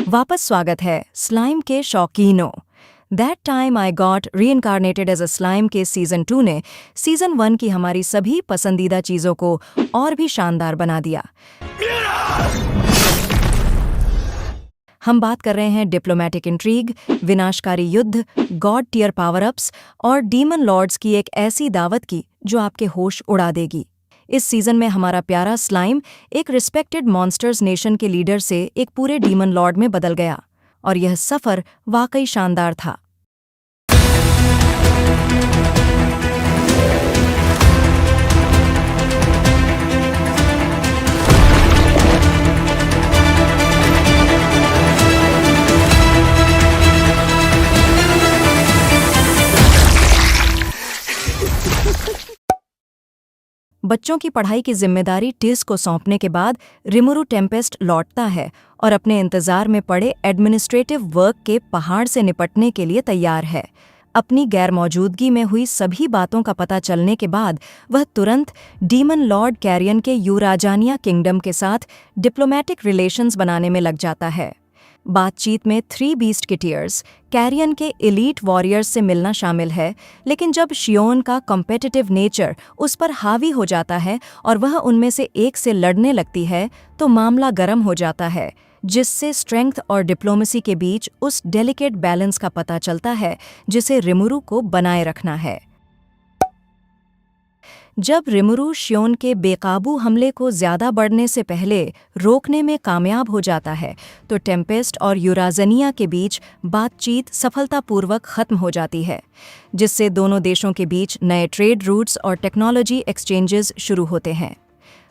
वापस स्वागत है स्लाइम के शौकीनों। That time I got reincarnated as a slime के सीजन 2 ने सीजन 1 की हमारी सभी पसंदीदा चीजों को और भी शानदार बना दिया। हम बात कर रहे हैं डिप्लोमेटिक इंट्रीग, विनाशकारी युद्ध, गॉड टियर पावर अप्स और डीमन लॉर्ड्स की एक ऐसी दावत की जो आपके होश उड़ा देगी। इस सीजन में हमारा प्यारा स्लाइम एक रिस्पेक्टेड मॉन्स्टर्स नेशन के लीडर से एक पूरे डीमन लॉर्ड में बदल गया और यह सफर वाकई शानदार था। बच्चों की पढ़ाई की जिम्मेदारी टिस को सौंपने के बाद रिमुरु टेम्पेस्ट लौटता है और अपने इंतजार में पड़े एडमिनिस्ट्रेटिव वर्क के पहाड़ से निपटने के लिए तैयार है। अपनी गैरमौजूदगी में हुई सभी बातों का पता चलने के बाद वह तुरंत डीमन लॉर्ड कैरियन के यूराजानिया किंगडम के साथ डिप्लोमेटिक रिलेशंस बनाने में लग जाता है। बातचीत में थ्री बीस्ट के टीयर्स कैरियन के एलीट वॉरियर्स से मिलना शामिल है, लेकिन जब शियोन का कॉम्पिटिटिव नेचर उस पर हावी हो जाता है और वह उनमें से एक से लड़ने लगती है तो मामला गर्म हो जाता है, जिससे स्ट्रेंथ और डिप्लोमेसी के बीच उस डेलिकेट बैलेंस का पता चलता है जिसे रिमुरु को बनाए रखना है। जब रिमुरु शियोन के बेकाबू हमले को ज्यादा बढ़ने से पहले रोकने में कामयाब हो जाता है तो टेम्पेस्ट और यूराजनिया के बीच बातचीत सफलतापूर्वक खत्म हो जाती है, जिससे दोनों देशों के बीच नए ट्रेड रूट्स और टेक्नोलॉजी एक्सचेंजेस शुरू होते हैं।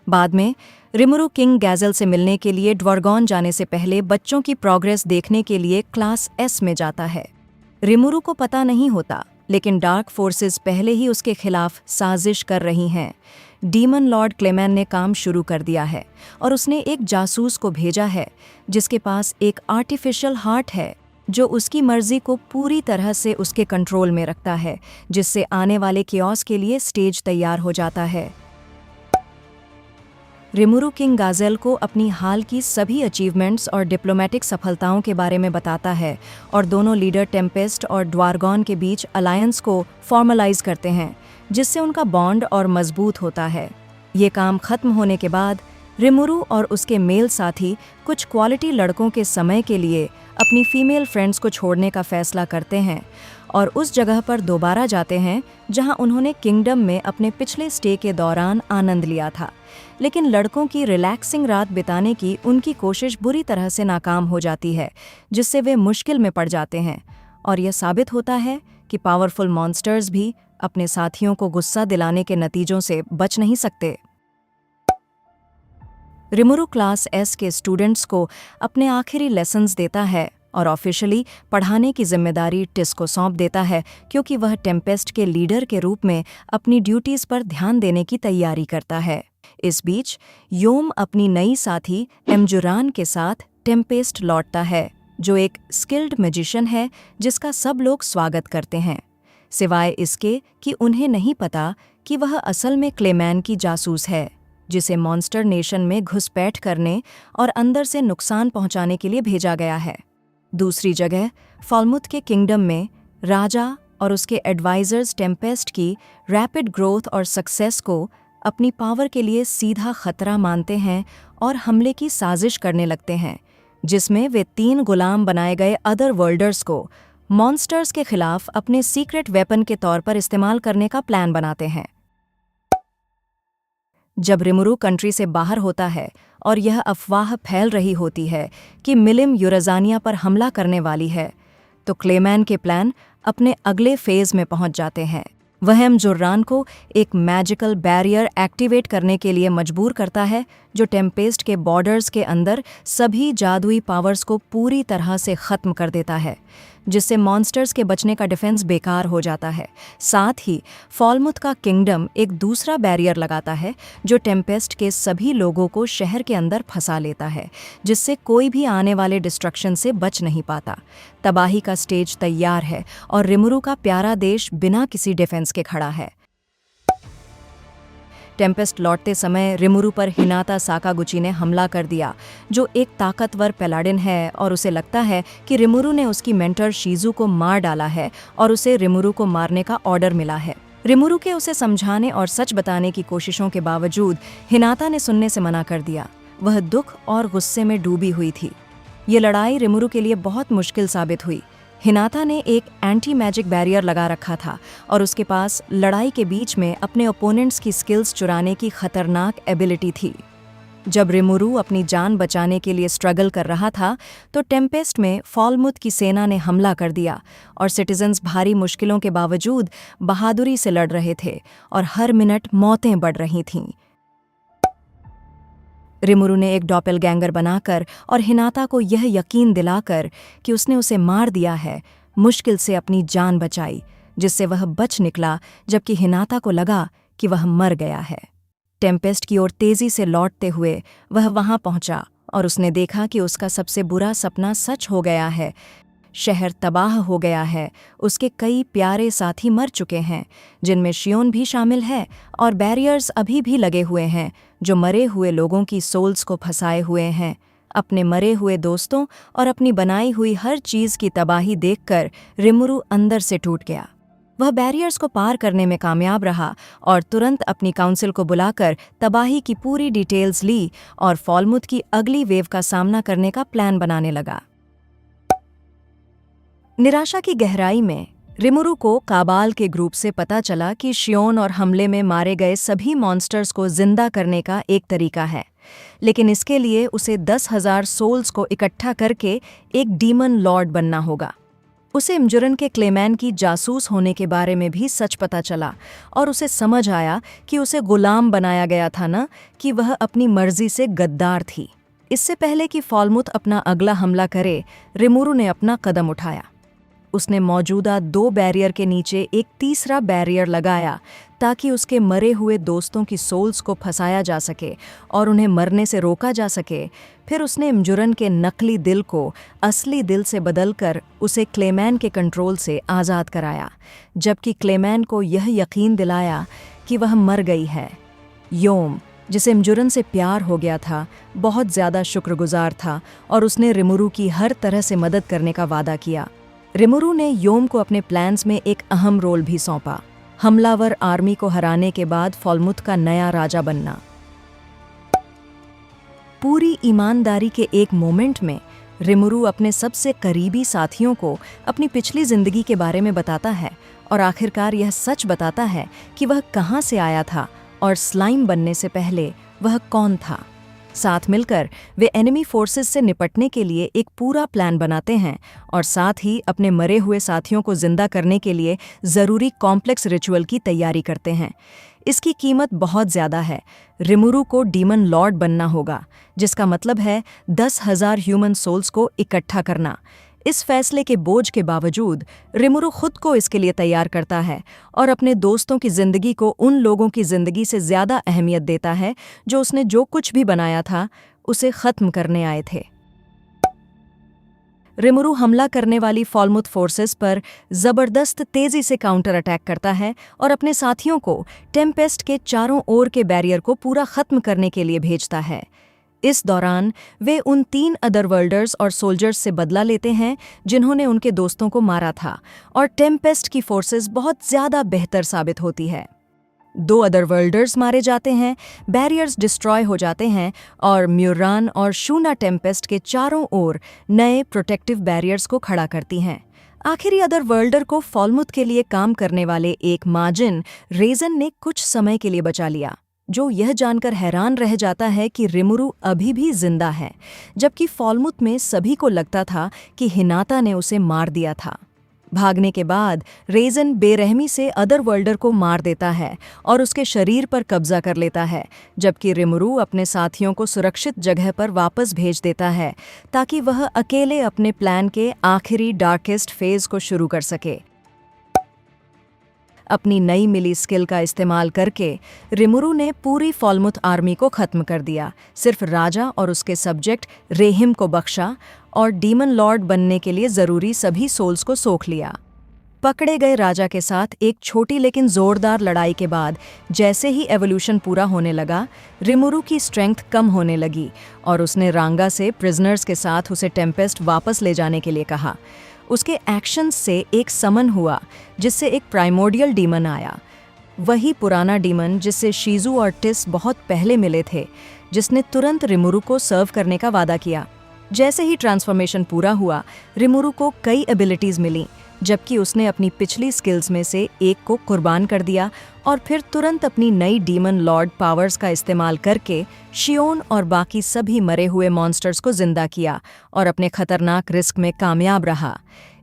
बाद में रिमुरु किंग गैजल से मिलने के लिए ड्वार्गॉन जाने से पहले बच्चों की प्रोग्रेस देखने के लिए क्लास एस में जाता है। रिमुरु को पता नहीं होता, लेकिन डार्क फोर्सेस पहले ही उसके खिलाफ साजिश कर रही हैं। डीमन लॉर्ड क्लेमैन ने काम शुरू कर दिया है और उसने एक जासूस को भेजा है जिसके पास एक आर्टिफिशियल हार्ट है जो उसकी मर्जी को पूरी तरह से उसके कंट्रोल में रखता है, जिससे आने वाले कियोस के लिए स्टेज तैयार हो जाता है। रिमुरु किंग गाजेल को अपनी हाल की सभी अचीवमेंट्स और डिप्लोमेटिक सफलताओं के बारे में बताता है और दोनों लीडर टेम्पेस्ट और ड्वार्गॉन के बीच अलायंस को फॉर्मलाइज करते हैं, जिससे उनका बॉन्ड और मजबूत होता है। ये काम खत्म होने के बाद रिमुरु और उसके मेल साथी कुछ क्वालिटी लड़कों के समय के लिए अपनी फीमेल फ्रेंड्स को छोड़ने का फैसला करते हैं और उस जगह पर दोबारा जाते हैं जहां उन्होंने किंगडम में अपने पिछले स्टे के दौरान आनंद लिया था। लेकिन लड़कों की रिलैक्सिंग रात बिताने की उनकी कोशिश बुरी तरह से नाकाम हो जाती है, जिससे वे मुश्किल में पड़ जाते हैं और यह साबित होता है कि पावरफुल मॉन्स्टर्स भी अपने साथियों को गुस्सा दिलाने के नतीजों से बच नहीं सकते। रिमुरु क्लास एस के स्टूडेंट्स को अपने आखिरी लेसन्स देता है और ऑफिशियली पढ़ाने की जिम्मेदारी टिस को सौंप देता है, क्योंकि वह टेम्पेस्ट के लीडर के रूप में अपनी ड्यूटीज पर ध्यान देने की तैयारी करता है। इस बीच योम अपनी नई साथी एमजुरान के साथ टेम्पेस्ट लौटता है, जो एक स्किल्ड मैजिशियन है जिसका सब लोग स्वागत करते हैं, सिवाय इसके कि उन्हें नहीं पता कि वह असल में क्लेमैन की जासूस है, जिसे मॉन्स्टर नेशन में घुसपैठ करने और अंदर से नुकसान पहुंचाने के लिए भेजा गया है। दूसरी जगह फॉलमुथ के किंगडम में राजा और उसके एडवाइजर्स टेम्पेस्ट की रैपिड ग्रोथ और सक्सेस को अपनी पावर के लिए सीधा खतरा मानते हैं और हमले की साजिश करने लगते हैं, जिसमें वे 3 गुलाम बनाए गए अदर वर्ल्डर्स को मॉन्स्टर्स के खिलाफ अपने सीक्रेट वेपन के तौर पर इस्तेमाल करने का प्लान बनाते हैं। जब रिमुरु कंट्री से बाहर होता है और यह अफवाह फैल रही होती है कि मिलिम यूराजानिया पर हमला करने वाली है, तो क्लेमैन के प्लान अपने अगले फेज में पहुंच जाते हैं। वह एमजुरान को एक मैजिकल बैरियर एक्टिवेट करने के लिए मजबूर करता है, जो टेम्पेस्ट के बॉर्डर्स के अंदर सभी जादुई पावर्स को पूरी तरह से ख़त्म कर देता है, जिससे मॉन्स्टर्स के बचने का डिफेंस बेकार हो जाता है। साथ ही फॉलमुथ का किंगडम एक दूसरा बैरियर लगाता है जो टेम्पेस्ट के सभी लोगों को शहर के अंदर फंसा लेता है, जिससे कोई भी आने वाले डिस्ट्रक्शन से बच नहीं पाता। तबाही का स्टेज तैयार है और रिमुरु का प्यारा देश बिना किसी डिफेंस के खड़ा है। टेम्पेस्ट लौटते समय रिमुरु पर हिनाता साकागुची ने हमला कर दिया, जो एक ताकतवर पैलाडिन है और उसे लगता है कि रिमुरु ने उसकी मेंटर शीजू को मार डाला है और उसे रिमुरु को मारने का ऑर्डर मिला है। रिमुरु के उसे समझाने और सच बताने की कोशिशों के बावजूद हिनाता ने सुनने से मना कर दिया। वह दुख और गुस्से में डूबी हुई थी। ये लड़ाई रिमुरु के लिए बहुत मुश्किल साबित हुई। हिनाता ने एक एंटी मैजिक बैरियर लगा रखा था और उसके पास लड़ाई के बीच में अपने ओपोनेंट्स की स्किल्स चुराने की खतरनाक एबिलिटी थी। जब रिमुरु अपनी जान बचाने के लिए स्ट्रगल कर रहा था तो टेम्पेस्ट में फॉलमुथ की सेना ने हमला कर दिया और सिटीजन्स भारी मुश्किलों के बावजूद बहादुरी से लड़ रहे थे और हर मिनट मौतें बढ़ रही थीं। रिमुरु ने एक डॉपेलगैंगर बनाकर और हिनाता को यह यकीन दिलाकर कि उसने उसे मार दिया है, मुश्किल से अपनी जान बचाई, जिससे वह बच निकला, जबकि हिनाता को लगा कि वह मर गया है। टेम्पेस्ट की ओर तेजी से लौटते हुए वह वहां पहुंचा और उसने देखा कि उसका सबसे बुरा सपना सच हो गया है। शहर तबाह हो गया है, उसके कई प्यारे साथी मर चुके हैं, जिनमें शियोन भी शामिल है, और बैरियर्स अभी भी लगे हुए हैं जो मरे हुए लोगों की सोल्स को फंसाए हुए हैं। अपने मरे हुए दोस्तों और अपनी बनाई हुई हर चीज़ की तबाही देखकर रिमुरु अंदर से टूट गया। वह बैरियर्स को पार करने में कामयाब रहा और तुरंत अपनी काउंसिल को बुलाकर तबाही की पूरी डिटेल्स ली और फॉलमुथ की अगली वेव का सामना करने का प्लान बनाने लगा। निराशा की गहराई में रिमुरु को काबाल के ग्रुप से पता चला कि शियोन और हमले में मारे गए सभी मॉन्स्टर्स को जिंदा करने का एक तरीका है, लेकिन इसके लिए उसे 10,000 सोल्स को इकट्ठा करके एक डीमन लॉर्ड बनना होगा। उसे इमजुरन के क्लेमैन की जासूस होने के बारे में भी सच पता चला और उसे समझ आया कि उसे गुलाम बनाया गया था न कि वह अपनी मर्जी से गद्दार थी। इससे पहले कि फॉलमुथ अपना अगला हमला करे, रिमुरु ने अपना कदम उठाया। उसने मौजूदा 2 बैरियर के नीचे एक तीसरा बैरियर लगाया ताकि उसके मरे हुए दोस्तों की सोल्स को फंसाया जा सके और उन्हें मरने से रोका जा सके। फिर उसने इमजुरन के नकली दिल को असली दिल से बदलकर उसे क्लेमैन के कंट्रोल से आज़ाद कराया, जबकि क्लेमैन को यह यकीन दिलाया कि वह मर गई है। योम, जिसे इमजुरन से प्यार हो गया था, बहुत ज़्यादा शुक्रगुजार था और उसने रिमुरु की हर तरह से मदद करने का वादा किया। रिमुरु ने योम को अपने प्लान्स में एक अहम रोल भी सौंपा, हमलावर आर्मी को हराने के बाद फॉलमुथ का नया राजा बनना। पूरी ईमानदारी के एक मोमेंट में रिमुरु अपने सबसे करीबी साथियों को अपनी पिछली जिंदगी के बारे में बताता है और आखिरकार यह सच बताता है कि वह कहां से आया था और स्लाइम बनने से पहले वह कौन था। साथ मिलकर वे एनिमी फोर्सेस से निपटने के लिए एक पूरा प्लान बनाते हैं और साथ ही अपने मरे हुए साथियों को जिंदा करने के लिए ज़रूरी कॉम्प्लेक्स रिचुअल की तैयारी करते हैं। इसकी कीमत बहुत ज़्यादा है। रिमुरु को डीमन लॉर्ड बनना होगा, जिसका मतलब है 10,000 ह्यूमन सोल्स को इकट्ठा करना। इस फैसले के बोझ के बावजूद रिमुरु खुद को इसके लिए तैयार करता है और अपने दोस्तों की जिंदगी को उन लोगों की जिंदगी से ज़्यादा अहमियत देता है जो उसने जो कुछ भी बनाया था उसे ख़त्म करने आए थे। रिमुरु हमला करने वाली फॉलमुथ फोर्सेस पर ज़बरदस्त तेज़ी से काउंटर अटैक करता है और अपने साथियों को टेम्पेस्ट के चारों ओर के बैरियर को पूरा ख़त्म करने के लिए भेजता है। इस दौरान वे उन 3 अदरवर्ल्डर्स और सोल्जर्स से बदला लेते हैं जिन्होंने उनके दोस्तों को मारा था, और टेम्पेस्ट की फोर्सेस बहुत ज़्यादा बेहतर साबित होती है। 2 अदरवर्ल्डर्स मारे जाते हैं, बैरियर्स डिस्ट्रॉय हो जाते हैं और म्यूरान और शूना टेम्पेस्ट के चारों ओर नए प्रोटेक्टिव बैरियर्स को खड़ा करती हैं। आखिरी अदरवर्ल्डर को फॉलमुथ के लिए काम करने वाले एक माजिन रेजन ने कुछ समय के लिए बचा लिया, जो यह जानकर हैरान रह जाता है कि रिमुरु अभी भी जिंदा है, जबकि फॉलमुथ में सभी को लगता था कि हिनाता ने उसे मार दिया था। भागने के बाद रेजन बेरहमी से अदरवर्ल्डर को मार देता है और उसके शरीर पर कब्जा कर लेता है, जबकि रिमुरु अपने साथियों को सुरक्षित जगह पर वापस भेज देता है ताकि वह अकेले अपने प्लान के आखिरी डार्केस्ट फेज को शुरू कर सके। अपनी नई मिली स्किल का इस्तेमाल करके रिमुरु ने पूरी फॉलमुथ आर्मी को खत्म कर दिया, सिर्फ राजा और उसके सब्जेक्ट रेहिम को बख्शा और डीमन लॉर्ड बनने के लिए ज़रूरी सभी सोल्स को सोख लिया। पकड़े गए राजा के साथ एक छोटी लेकिन जोरदार लड़ाई के बाद जैसे ही एवोल्यूशन पूरा होने लगा, रिमुरु की स्ट्रेंथ कम होने लगी और उसने रांगा से प्रिजनर्स के साथ उसे टेम्पेस्ट वापस ले जाने के लिए कहा। उसके एक्शंस से एक समन हुआ जिससे एक प्राइमोर्डियल डीमन आया, वही पुराना डीमन जिससे शीजू और टिस बहुत पहले मिले थे, जिसने तुरंत रिमुरु को सर्व करने का वादा किया। जैसे ही ट्रांसफॉर्मेशन पूरा हुआ, रिमुरु को कई एबिलिटीज मिली, जबकि उसने अपनी पिछली स्किल्स में से एक को कुर्बान कर दिया और फिर तुरंत अपनी नई डीमन लॉर्ड पावर्स का इस्तेमाल करके शियोन और बाकी सभी मरे हुए मॉन्स्टर्स को जिंदा किया और अपने खतरनाक रिस्क में कामयाब रहा।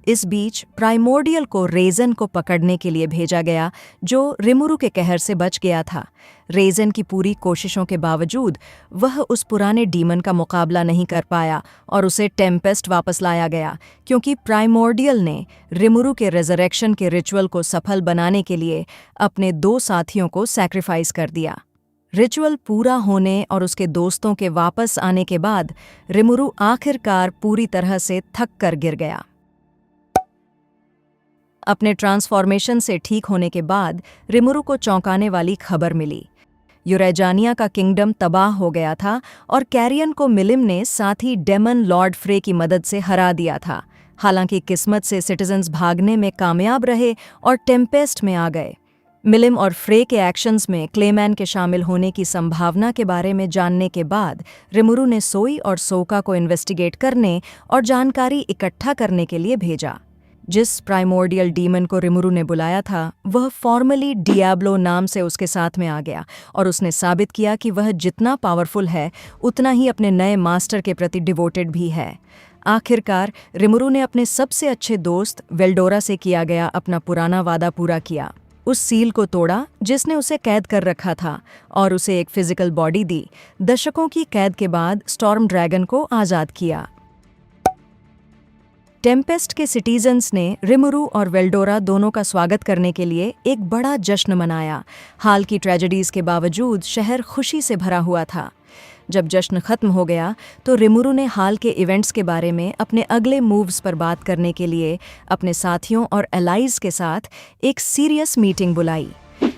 इस बीच प्राइमोर्डियल को रेजन को पकड़ने के लिए भेजा गया, जो रिमुरु के कहर से बच गया था। रेजन की पूरी कोशिशों के बावजूद वह उस पुराने डीमन का मुकाबला नहीं कर पाया और उसे टेम्पेस्ट वापस लाया गया, क्योंकि प्राइमोर्डियल ने रिमुरु के रेजरेक्शन के रिचुअल को सफल बनाने के लिए अपने 2 साथियों को सैक्रिफाइस कर दिया। रिचुअल पूरा होने और उसके दोस्तों के वापस आने के बाद रिमुरु आखिरकार पूरी तरह से थक कर गिर गया। अपने ट्रांसफॉर्मेशन से ठीक होने के बाद रिमुरु को चौंकाने वाली खबर मिली। यूरेजानिया का किंगडम तबाह हो गया था और कैरियन को मिलिम ने साथ ही डेमन लॉर्ड फ्रे की मदद से हरा दिया था। हालांकि किस्मत से सिटीजन्स भागने में कामयाब रहे और टेम्पेस्ट में आ गए। मिलिम और फ्रे के एक्शंस में क्लेमैन के शामिल होने की संभावना के बारे में जानने के बाद रिमुरु ने सोई और सोका को इन्वेस्टिगेट करने और जानकारी इकट्ठा करने के लिए भेजा। जिस प्राइमोर्डियल डीमन को रिमुरु ने बुलाया था, वह फॉर्मली डियाब्लो नाम से उसके साथ में आ गया और उसने साबित किया कि वह जितना पावरफुल है उतना ही अपने नए मास्टर के प्रति डिवोटेड भी है। आखिरकार रिमुरु ने अपने सबसे अच्छे दोस्त वेल्डोरा से किया गया अपना पुराना वादा पूरा किया। उस सील को तोड़ा जिसने उसे कैद कर रखा था और उसे एक फिजिकल बॉडी दी। दशकों की कैद के बाद स्टॉर्म ड्रैगन को आज़ाद किया। टेम्पेस्ट के सिटीजन्स ने रिमुरु और वेल्डोरा दोनों का स्वागत करने के लिए एक बड़ा जश्न मनाया। हाल की ट्रेजेडीज के बावजूद शहर खुशी से भरा हुआ था। जब जश्न खत्म हो गया तो रिमुरु ने हाल के इवेंट्स के बारे में अपने अगले मूव्स पर बात करने के लिए अपने साथियों और एलाइज के साथ एक सीरियस मीटिंग बुलाई।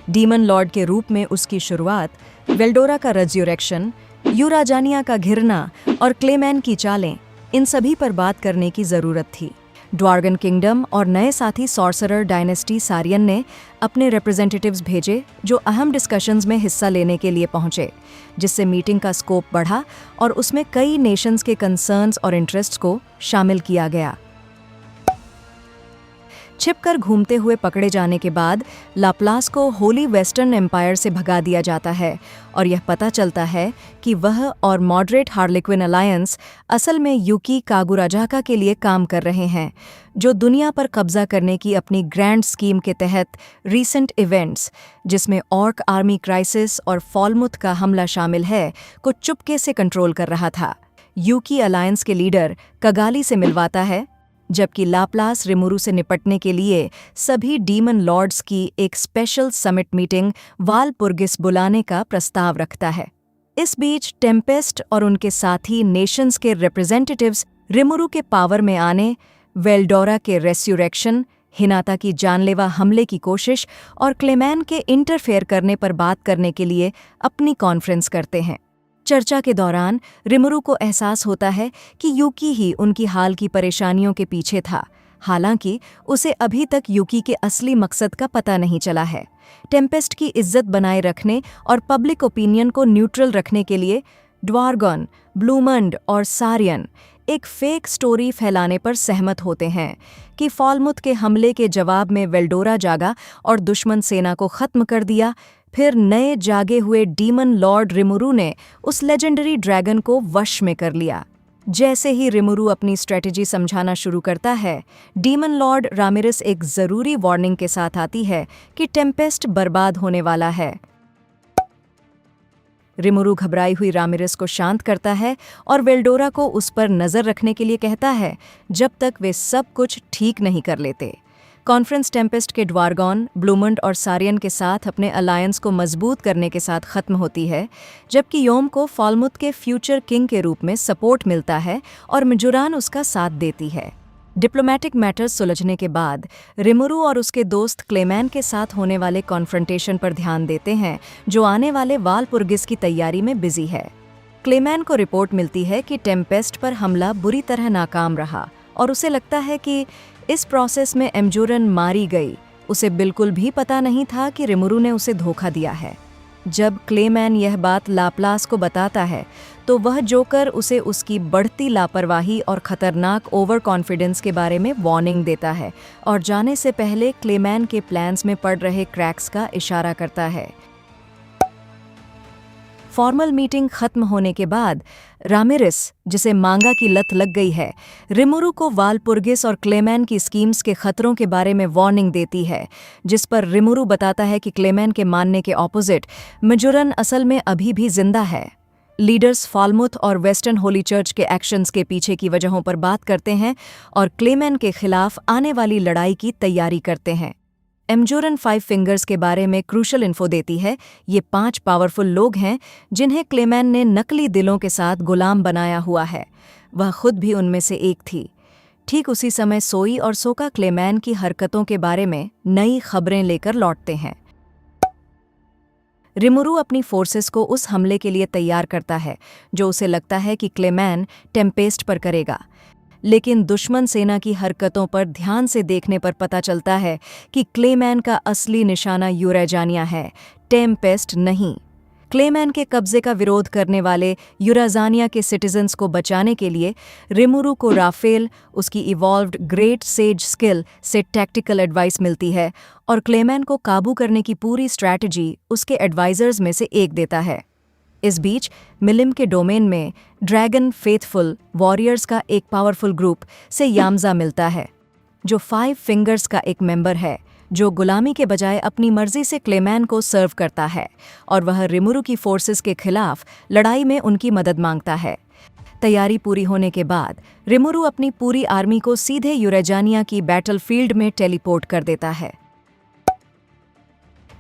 डीमन लॉर्ड के रूप में उसकी शुरुआत, वेल्डोरा का रेज़रेक्शन, यूराजानिया का घिरना और क्लेमैन की चालें, इन सभी पर बात करने की ज़रूरत थी। ड्वार्गन किंगडम और नए साथी सॉर्सरर डायनेस्टी सारियन ने अपने रिप्रेजेंटेटिव्स भेजे, जो अहम डिस्कशंस में हिस्सा लेने के लिए पहुंचे, जिससे मीटिंग का स्कोप बढ़ा और उसमें कई नेशंस के कंसर्न्स और इंटरेस्ट्स को शामिल किया गया। छिपकर घूमते हुए पकड़े जाने के बाद लाप्लास को होली वेस्टर्न एम्पायर से भगा दिया जाता है और यह पता चलता है कि वह और मॉडरेट हार्लेक्विन अलायंस असल में यूकी कागुराजाका के लिए काम कर रहे हैं, जो दुनिया पर कब्जा करने की अपनी ग्रैंड स्कीम के तहत रीसेंट इवेंट्स, जिसमें ऑर्क आर्मी क्राइसिस और फॉलमुथ का हमला शामिल है, को चुपके से कंट्रोल कर रहा था। यूकी अलायंस के लीडर कगाली से मिलवाता है, जबकि लाप्लास रिमुरु से निपटने के लिए सभी डीमन लॉर्ड्स की एक स्पेशल समिट मीटिंग वालपुर्गिस बुलाने का प्रस्ताव रखता है। इस बीच टेम्पेस्ट और उनके साथी नेशंस के रिप्रेजेंटेटिव्स रिमुरु के पावर में आने, वेल्डोरा के रेस्यूरेक्शन, हिनाता की जानलेवा हमले की कोशिश और क्लेमैन के इंटरफेयर करने पर बात करने के लिए अपनी कॉन्फ्रेंस करते हैं। चर्चा के दौरान रिमुरु को एहसास होता है कि यूकी ही उनकी हाल की परेशानियों के पीछे था। हालांकि उसे अभी तक यूकी के असली मकसद का पता नहीं चला है। टेम्पेस्ट की इज्जत बनाए रखने और पब्लिक ओपिनियन को न्यूट्रल रखने के लिए ड्वार्गन, ब्लूमंड और सारियन एक फेक स्टोरी फैलाने पर सहमत होते हैं कि फॉलमुथ के हमले के जवाब में वेल्डोरा जागा और दुश्मन सेना को खत्म कर दिया। फिर नए जागे हुए डीमन लॉर्ड रिमुरु ने उस लेजेंडरी ड्रैगन को वश में कर लिया। जैसे ही रिमुरु अपनी स्ट्रेटजी समझाना शुरू करता है, डीमन लॉर्ड रामिरस एक ज़रूरी वार्निंग के साथ आती है कि टेम्पेस्ट बर्बाद होने वाला है। रिमुरु घबराई हुई रामिरस को शांत करता है और वेल्डोरा को उस पर नज़र रखने के लिए कहता है जब तक वे सब कुछ ठीक नहीं कर लेते। कॉन्फ्रेंस टेम्पेस्ट के ड्वार्गन, ब्लूमंड और सारियन के साथ अपने अलायंस को मजबूत करने के साथ खत्म होती है, जबकि योम को फॉलमुथ के फ्यूचर किंग के रूप में सपोर्ट मिलता है और मिजुरान उसका साथ देती है। डिप्लोमेटिक मैटर्स सुलझने के बाद रिमुरु और उसके दोस्त क्लेमैन के साथ होने वाले कॉन्फ्रंटेशन पर ध्यान देते हैं, जो आने वाले वालपुर्गिस की तैयारी में बिजी है। क्लेमैन को रिपोर्ट मिलती है कि टेम्पेस्ट पर हमला बुरी तरह नाकाम रहा और उसे लगता है कि इस प्रोसेस में एमजोरन मारी गई। उसे बिल्कुल भी पता नहीं था कि रिमुरु ने उसे धोखा दिया है। जब क्लेमैन यह बात लाप्लास को बताता है तो वह जोकर उसे उसकी बढ़ती लापरवाही और खतरनाक ओवर कॉन्फिडेंस के बारे में वार्निंग देता है और जाने से पहले क्लेमैन के प्लान्स में पड़ रहे क्रैक्स का इशारा करता है। फॉर्मल मीटिंग खत्म होने के बाद रामिरेस, जिसे मांगा की लत लग गई है, रिमुरु को वालपुर्गिस और क्लेमैन की स्कीम्स के खतरों के बारे में वार्निंग देती है, जिस पर रिमुरु बताता है कि क्लेमैन के मानने के ऑपोजिट मेजोरन असल में अभी भी जिंदा है। लीडर्स फाल्मुथ और वेस्टर्न होली चर्च के एक्शंस के पीछे की वजहों पर बात करते हैं और क्लेमैन के खिलाफ आने वाली लड़ाई की तैयारी करते हैं। एमजोरन 5 फिंगर्स के बारे में क्रूशल इन्फो देती है। ये 5 पावरफुल लोग हैं जिन्हें क्लेमैन ने नकली दिलों के साथ गुलाम बनाया हुआ है। वह खुद भी उनमें से एक थी। ठीक उसी समय सोई और सोका क्लेमैन की हरकतों के बारे में नई खबरें लेकर लौटते हैं। रिमुरु अपनी फोर्सेस को उस हमले के लिए तैयार करता है जो उसे लगता है कि क्लेमैन टेम्पेस्ट पर करेगा, लेकिन दुश्मन सेना की हरकतों पर ध्यान से देखने पर पता चलता है कि क्लेमैन का असली निशाना यूरेजानिया है, टेम्पेस्ट नहीं। क्लेमैन के कब्जे का विरोध करने वाले यूराजानिया के सिटीजन्स को बचाने के लिए रिमुरु को राफेल, उसकी इवॉल्व्ड ग्रेट सेज स्किल से टैक्टिकल एडवाइस मिलती है और क्लेमैन को काबू करने की पूरी स्ट्रैटेजी उसके एडवाइजर्स में से एक देता है। इस बीच मिलिम के डोमेन में ड्रैगन फेथफुल वॉरियर्स का एक पावरफुल ग्रुप से यामजा मिलता है, जो 5 फिंगर्स का एक मेंबर है, जो गुलामी के बजाय अपनी मर्जी से क्लेमैन को सर्व करता है और वह रिमुरु की फोर्सेस के खिलाफ लड़ाई में उनकी मदद मांगता है। तैयारी पूरी होने के बाद रिमुरु अपनी पूरी आर्मी को सीधे यूरेजानिया की बैटलफील्ड में टेलीपोर्ट कर देता है।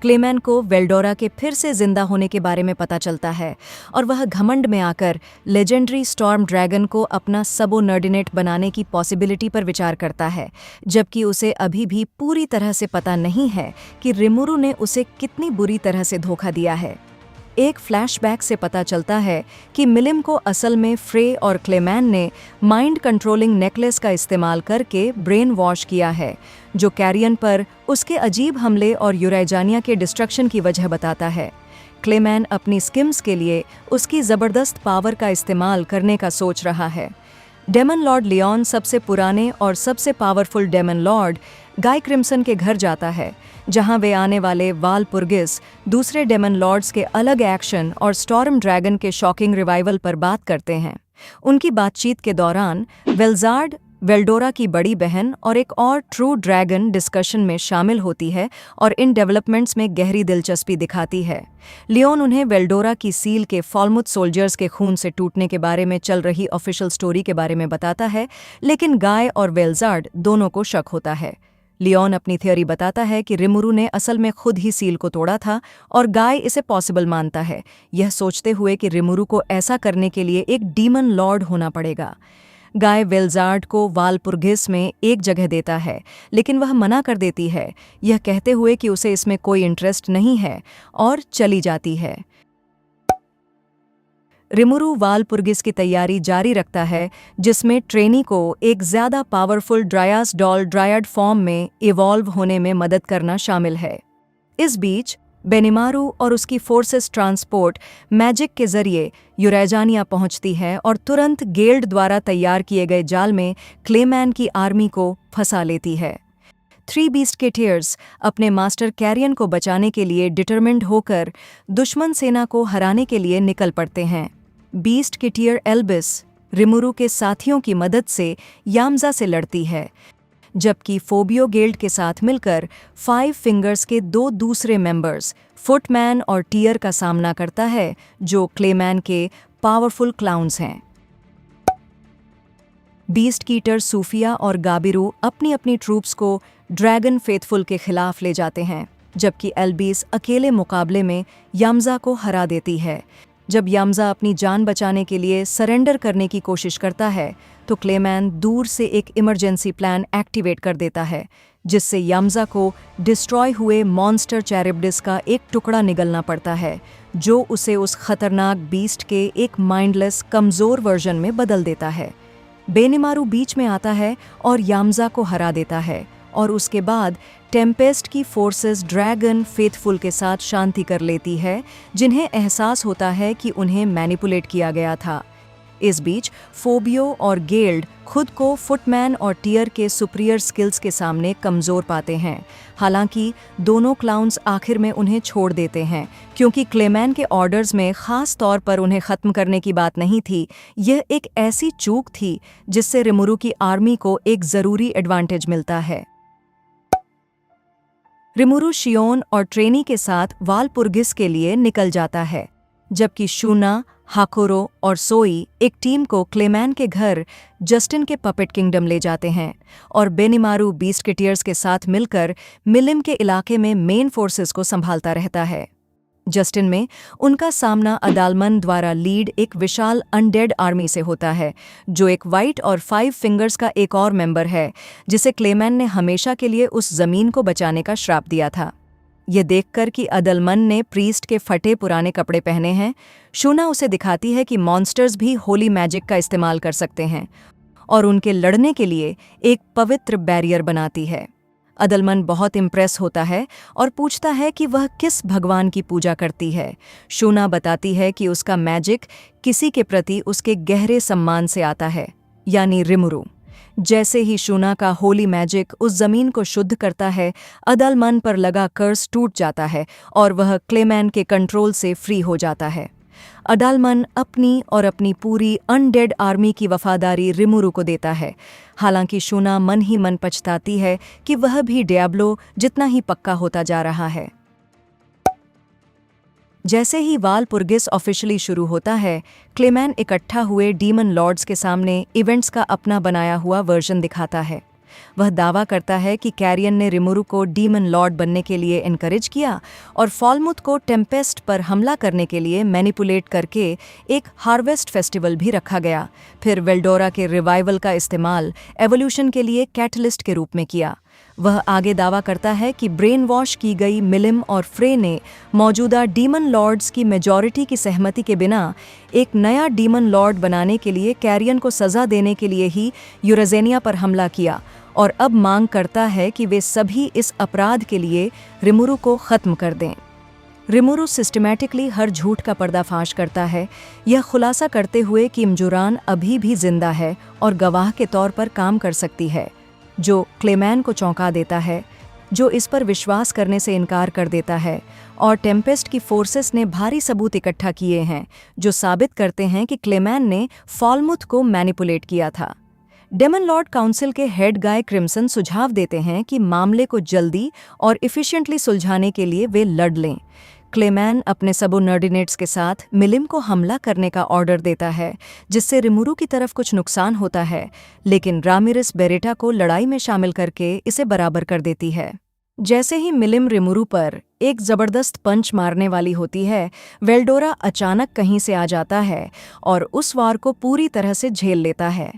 क्लेमैन को वेल्डोरा के फिर से जिंदा होने के बारे में पता चलता है और वह घमंड में आकर लेजेंडरी स्टॉर्म ड्रैगन को अपना सबोर्डिनेट बनाने की पॉसिबिलिटी पर विचार करता है, जबकि उसे अभी भी पूरी तरह से पता नहीं है कि रिमुरु ने उसे कितनी बुरी तरह से धोखा दिया है। एक फ्लैशबैक से पता चलता है कि मिलिम को असल में फ्रे और क्लेमैन ने माइंड कंट्रोलिंग नेकलेस का इस्तेमाल करके ब्रेन वॉश किया है, जो कैरियन पर उसके अजीब हमले और यूरेजानिया के डिस्ट्रक्शन की वजह बताता है। क्लेमैन अपनी स्किम्स के लिए उसकी ज़बरदस्त पावर का इस्तेमाल करने का सोच रहा है। डेमन लॉर्ड लियोन सबसे पुराने और सबसे पावरफुल डेमन लॉर्ड गाय क्रिम्सन के घर जाता है, जहां वे आने वाले वालपुर्गिस दूसरे डेमन लॉर्ड्स के अलग एक्शन और स्टॉर्म ड्रैगन के शॉकिंग रिवाइवल पर बात करते हैं। उनकी बातचीत के दौरान वेल्जार्ड, वेल्डोरा की बड़ी बहन और एक और ट्रू ड्रैगन डिस्कशन में शामिल होती है और इन डेवलपमेंट्स में गहरी दिलचस्पी दिखाती है। लियोन उन्हें वेल्डोरा की सील के फॉल्मुथ सोल्जर्स के खून से टूटने के बारे में चल रही ऑफिशियल स्टोरी के बारे में बताता है, लेकिन गाय और वेल्जार्ड दोनों को शक होता है। लियोन अपनी थियोरी बताता है कि रिमुरु ने असल में खुद ही सील को तोड़ा था और गाय इसे पॉसिबल मानता है, यह सोचते हुए कि रिमुरु को ऐसा करने के लिए एक डीमन लॉर्ड होना पड़ेगा। गाय वेल्जार्ड को वालपुर्गिस में एक जगह देता है, लेकिन वह मना कर देती है, यह कहते हुए कि उसे इसमें कोई इंटरेस्ट नहीं है, और चली जाती है। रिमुरु वालपुर्गिस की तैयारी जारी रखता है, जिसमें ट्रेनी को एक ज़्यादा पावरफुल ड्रायास डॉल ड्रायड फॉर्म में इवॉल्व होने में मदद करना शामिल है। इस बीच बेनिमारू और उसकी फोर्सेस ट्रांसपोर्ट मैजिक के जरिए यूरेजानिया पहुंचती है और तुरंत गेल्ड द्वारा तैयार किए गए जाल में क्लेमैन की आर्मी को फंसा लेती है। 3 बीस्टकेटियर्स अपने मास्टर कैरियन को बचाने के लिए डिटरमिन्ड होकर दुश्मन सेना को हराने के लिए निकल पड़ते हैं। बीस्टकेटियर एल्बिस रिमुरु के साथियों की मदद से यामजा से लड़ती है, जबकि फोबियो गेल्ड के साथ मिलकर 5 फिंगर्स के 2 दूसरे मेंबर्स फुटमैन और टीयर का सामना करता है, जो क्लेमैन के पावरफुल क्लाउन्स हैं। बीस्ट कीटर सूफिया और गाबिरू अपनी अपनी ट्रूप्स को ड्रैगन फेथफुल के खिलाफ ले जाते हैं, जबकि एल्बिस अकेले मुकाबले में यामजा को हरा देती है। जब यामजा अपनी जान बचाने के लिए सरेंडर करने की कोशिश करता है, तो क्लेमैन दूर से एक इमरजेंसी प्लान एक्टिवेट कर देता है, जिससे यामजा को डिस्ट्रॉय हुए मॉन्स्टर चैरिब्डिस का एक टुकड़ा निगलना पड़ता है, जो उसे उस खतरनाक बीस्ट के एक माइंडलेस कमज़ोर वर्जन में बदल देता है। बेनिमारू बीच में आता है और यामजा को हरा देता है, और उसके बाद टेम्पेस्ट की फोर्सेस ड्रैगन फेथफुल के साथ शांति कर लेती है, जिन्हें एहसास होता है कि उन्हें मैनिपुलेट किया गया था। इस बीच फोबियो और गेल्ड खुद को फुटमैन और टियर के सुपीरियर स्किल्स के सामने कमज़ोर पाते हैं। हालांकि दोनों क्लाउन्स आखिर में उन्हें छोड़ देते हैं, क्योंकि क्लेमैन के ऑर्डर्स में ख़ास तौर पर उन्हें ख़त्म करने की बात नहीं थी। यह एक ऐसी चूक थी जिससे रिमुरु की आर्मी को एक ज़रूरी एडवांटेज मिलता है। रिमुरु शियोन और ट्रेनी के साथ वालपुर्गिस के लिए निकल जाता है, जबकि शूना, हाकोरो और सोई एक टीम को क्लेमैन के घर जस्टिन के पपेट किंगडम ले जाते हैं, और बेनिमारू बीस्टकेटियर्स के साथ मिलकर मिलिम के इलाके में मेन फोर्सेस को संभालता रहता है। जस्टिन में उनका सामना अदालमन द्वारा लीड एक विशाल अनडेड आर्मी से होता है, जो एक वाइट और 5 फिंगर्स का एक और मेंबर है, जिसे क्लेमैन ने हमेशा के लिए उस जमीन को बचाने का श्राप दिया था। ये देखकर कि अदलमन ने प्रीस्ट के फटे पुराने कपड़े पहने हैं, शूना उसे दिखाती है कि मॉन्स्टर्स भी होली मैजिक का इस्तेमाल कर सकते हैं, और उनके लड़ने के लिए एक पवित्र बैरियर बनाती है। अदलमन बहुत इम्प्रेस होता है और पूछता है कि वह किस भगवान की पूजा करती है। शूना बताती है कि उसका मैजिक किसी के प्रति उसके गहरे सम्मान से आता है, यानी रिमुरु। जैसे ही शूना का होली मैजिक उस जमीन को शुद्ध करता है, अदलमन पर लगा कर्स टूट जाता है और वह क्लेमैन के कंट्रोल से फ्री हो जाता है। अदालमन अपनी और अपनी पूरी अनडेड आर्मी की वफादारी रिमुरु को देता है। हालांकि शूना मन ही मन पछताती है कि वह भी डियाब्लो जितना ही पक्का होता जा रहा है। जैसे ही वालपुर्गिस ऑफिशियली शुरू होता है, क्लेमैन इकट्ठा हुए डीमन लॉर्ड्स के सामने इवेंट्स का अपना बनाया हुआ वर्जन दिखाता है। वह दावा करता है कि कैरियन ने रिमुरु को डीमन लॉर्ड बनने के लिए एनकरेज किया और फॉलमुथ को टेम्पेस्ट पर हमला करने के लिए मैनिपुलेट करके एक हार्वेस्ट फेस्टिवल भी रखा गया। फिर वेल्डोरा के रिवाइवल का इस्तेमाल एवोल्यूशन के लिए कैटलिस्ट के रूप में किया। वह आगे दावा करता है कि ब्रेन वॉश की गई मिलिम और फ्रे ने मौजूदा डीमन लॉर्ड्स की मेजॉरिटी की सहमति के बिना एक नया डीमन लॉर्ड बनाने के लिए कैरियन को सज़ा देने के लिए ही यूरेजेनिया पर हमला किया, और अब मांग करता है कि वे सभी इस अपराध के लिए रिमुरु को ख़त्म कर दें। रिमुरु सिस्टमैटिकली हर झूठ का पर्दाफाश करता है, यह खुलासा करते हुए कि मजुरान अभी भी जिंदा है और गवाह के तौर पर काम कर सकती है, जो क्लेमैन को चौंका देता है, जो इस पर विश्वास करने से इनकार कर देता है। और टेम्पेस्ट की फोर्सेस ने भारी सबूत इकट्ठा किए हैं जो साबित करते हैं कि क्लेमैन ने फॉलमुथ को मैनिपुलेट किया था। डेमन लॉर्ड काउंसिल के हेड गाय क्रिम्सन सुझाव देते हैं कि मामले को जल्दी और इफ़िशिएंटली सुलझाने के लिए वे लड़ लें। क्लेमैन अपने सबोर्डिनेट्स के साथ मिलिम को हमला करने का ऑर्डर देता है, जिससे रिमुरु की तरफ कुछ नुकसान होता है, लेकिन रामिरिस बेरेटा को लड़ाई में शामिल करके इसे बराबर कर देती है। जैसे ही मिलिम रिमुरु पर एक ज़बरदस्त पंच मारने वाली होती है, वेल्डोरा अचानक कहीं से आ जाता है और उस वार को पूरी तरह से झेल लेता है।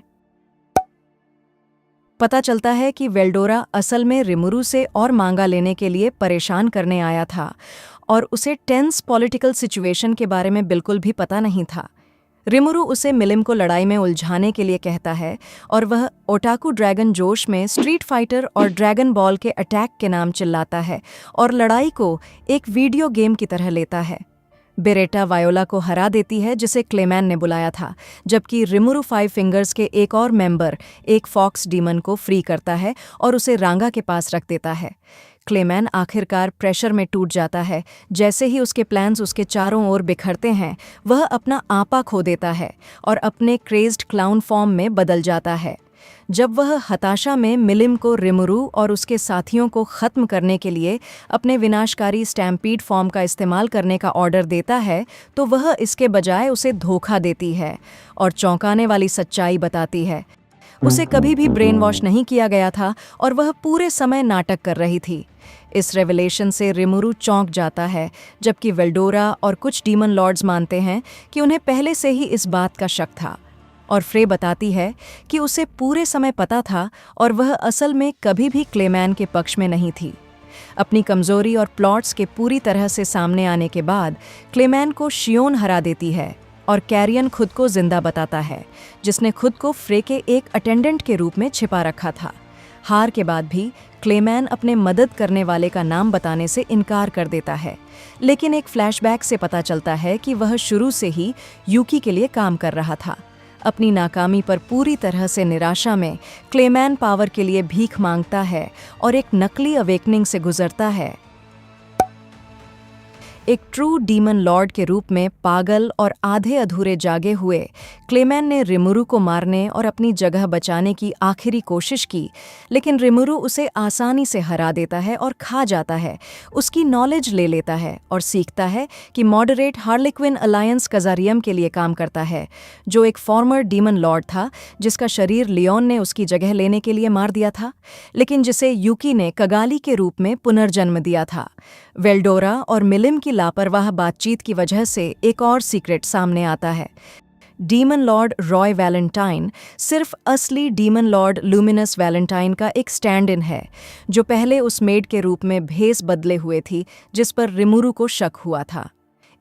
पता चलता है कि वेल्डोरा असल में रिमुरु से और मांगा लेने के लिए परेशान करने आया था, और उसे टेंस पॉलिटिकल सिचुएशन के बारे में बिल्कुल भी पता नहीं था। रिमुरु उसे मिलिम को लड़ाई में उलझाने के लिए कहता है, और वह ओटाकू ड्रैगन जोश में स्ट्रीट फाइटर और ड्रैगन बॉल के अटैक के नाम चिल्लाता है और लड़ाई को एक वीडियो गेम की तरह लेता है। बेरेटा वायोला को हरा देती है, जिसे क्लेमैन ने बुलाया था, जबकि रिमुरु 5 फिंगर्स के एक और मेंबर एक फॉक्स डीमन को फ्री करता है और उसे रांगा के पास रख देता है। क्लेमैन आखिरकार प्रेशर में टूट जाता है। जैसे ही उसके प्लान्स उसके चारों ओर बिखरते हैं, वह अपना आपा खो देता है और अपने क्रेज्ड क्लाउन फॉर्म में बदल जाता है। जब वह हताशा में मिलिम को रिमुरु और उसके साथियों को ख़त्म करने के लिए अपने विनाशकारी स्टैम्पीड फॉर्म का इस्तेमाल करने का ऑर्डर देता है, तो वह इसके बजाय उसे धोखा देती है और चौंकाने वाली सच्चाई बताती है। उसे कभी भी ब्रेन वॉश नहीं किया गया था और वह पूरे समय नाटक कर रही थी। इस रेवलेशन से रिमुरु चौंक जाता है, जबकि वेल्डोरा और कुछ डीमन लॉर्ड्स मानते हैं कि उन्हें पहले से ही इस बात का शक था। और फ्रे बताती है कि उसे पूरे समय पता था और वह असल में कभी भी क्लेमैन के पक्ष में नहीं थी। अपनी कमजोरी और प्लॉट्स के पूरी तरह से सामने आने के बाद क्लेमैन को शियोन हरा देती है और कैरियन खुद को जिंदा बताता है, जिसने खुद को फ्रे के एक अटेंडेंट के रूप में छिपा रखा था। हार के बाद भी क्लेमैन अपने मदद करने वाले का नाम बताने से इनकार कर देता है, लेकिन एक फ्लैशबैक से पता चलता है कि वह शुरू से ही यूकी के लिए काम कर रहा था। अपनी नाकामी पर पूरी तरह से निराशा में क्लेमैन पावर के लिए भीख मांगता है और एक नकली अवेकनिंग से गुजरता है। एक ट्रू डीमन लॉर्ड के रूप में पागल और आधे अधूरे जागे हुए क्लेमैन ने रिमुरु को मारने और अपनी जगह बचाने की आखिरी कोशिश की, लेकिन रिमुरु उसे आसानी से हरा देता है और खा जाता है, उसकी नॉलेज ले लेता है और सीखता है कि मॉडरेट हार्लेक्विन अलायंस कजारियम के लिए काम करता है, जो एक फॉर्मर डीमन लॉर्ड था जिसका शरीर लियोन ने उसकी जगह लेने के लिए मार दिया था, लेकिन जिसे यूकी ने कगाली के रूप में पुनर्जन्म दिया था। वेल्डोरा और मिलिम की लापरवाह बातचीत की वजह से एक और सीक्रेट सामने आता है। डीमन लॉर्ड रॉय वैलेंटाइन सिर्फ असली डीमन लॉर्ड लूमिनस वैलेंटाइन का एक स्टैंड इन है, जो पहले उस मेड के रूप में भेस बदले हुए थी जिस पर रिमुरु को शक हुआ था।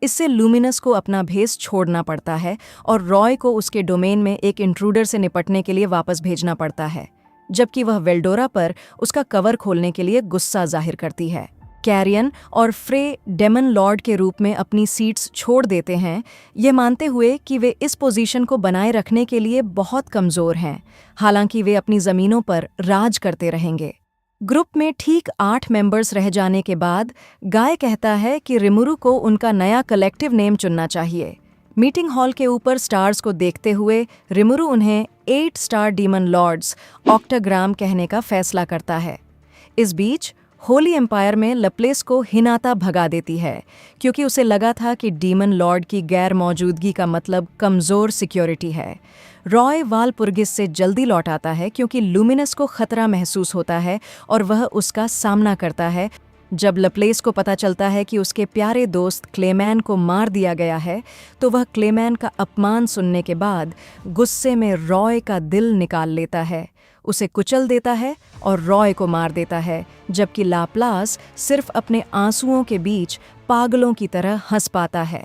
इससे लूमिनस को अपना भेस छोड़ना पड़ता है और रॉय को उसके डोमेन में एक इंट्रूडर से निपटने के लिए वापस भेजना पड़ता है, जबकि वह वेल्डोरा पर उसका कवर खोलने के लिए गुस्सा जाहिर करती है। कैरियन और फ्रे डेमन लॉर्ड के रूप में अपनी सीट्स छोड़ देते हैं, ये मानते हुए कि वे इस पोजीशन को बनाए रखने के लिए बहुत कमज़ोर हैं, हालांकि वे अपनी ज़मीनों पर राज करते रहेंगे। ग्रुप में ठीक 8 मेंबर्स रह जाने के बाद गाय कहता है कि रिमुरु को उनका नया कलेक्टिव नेम चुनना चाहिए। मीटिंग हॉल के ऊपर स्टार्स को देखते हुए रिमुरु उन्हें 8 स्टार डीमन लॉर्ड्स ऑक्टाग्राम कहने का फैसला करता है। इस बीच होली एम्पायर में लप्लेस को हिनाता भगा देती है, क्योंकि उसे लगा था कि डीमन लॉर्ड की गैर मौजूदगी का मतलब कमज़ोर सिक्योरिटी है। रॉय वालपुर्गिस से जल्दी लौट आता है क्योंकि लूमिनस को खतरा महसूस होता है और वह उसका सामना करता है। जब लप्लेस को पता चलता है कि उसके प्यारे दोस्त क्लेमैन को मार दिया गया है, तो वह क्लेमैन का अपमान सुनने के बाद गुस्से में रॉय का दिल निकाल लेता है, उसे कुचल देता है और रॉय को मार देता है, जबकि लाप्लास सिर्फ अपने आंसुओं के बीच पागलों की तरह हंस पाता है।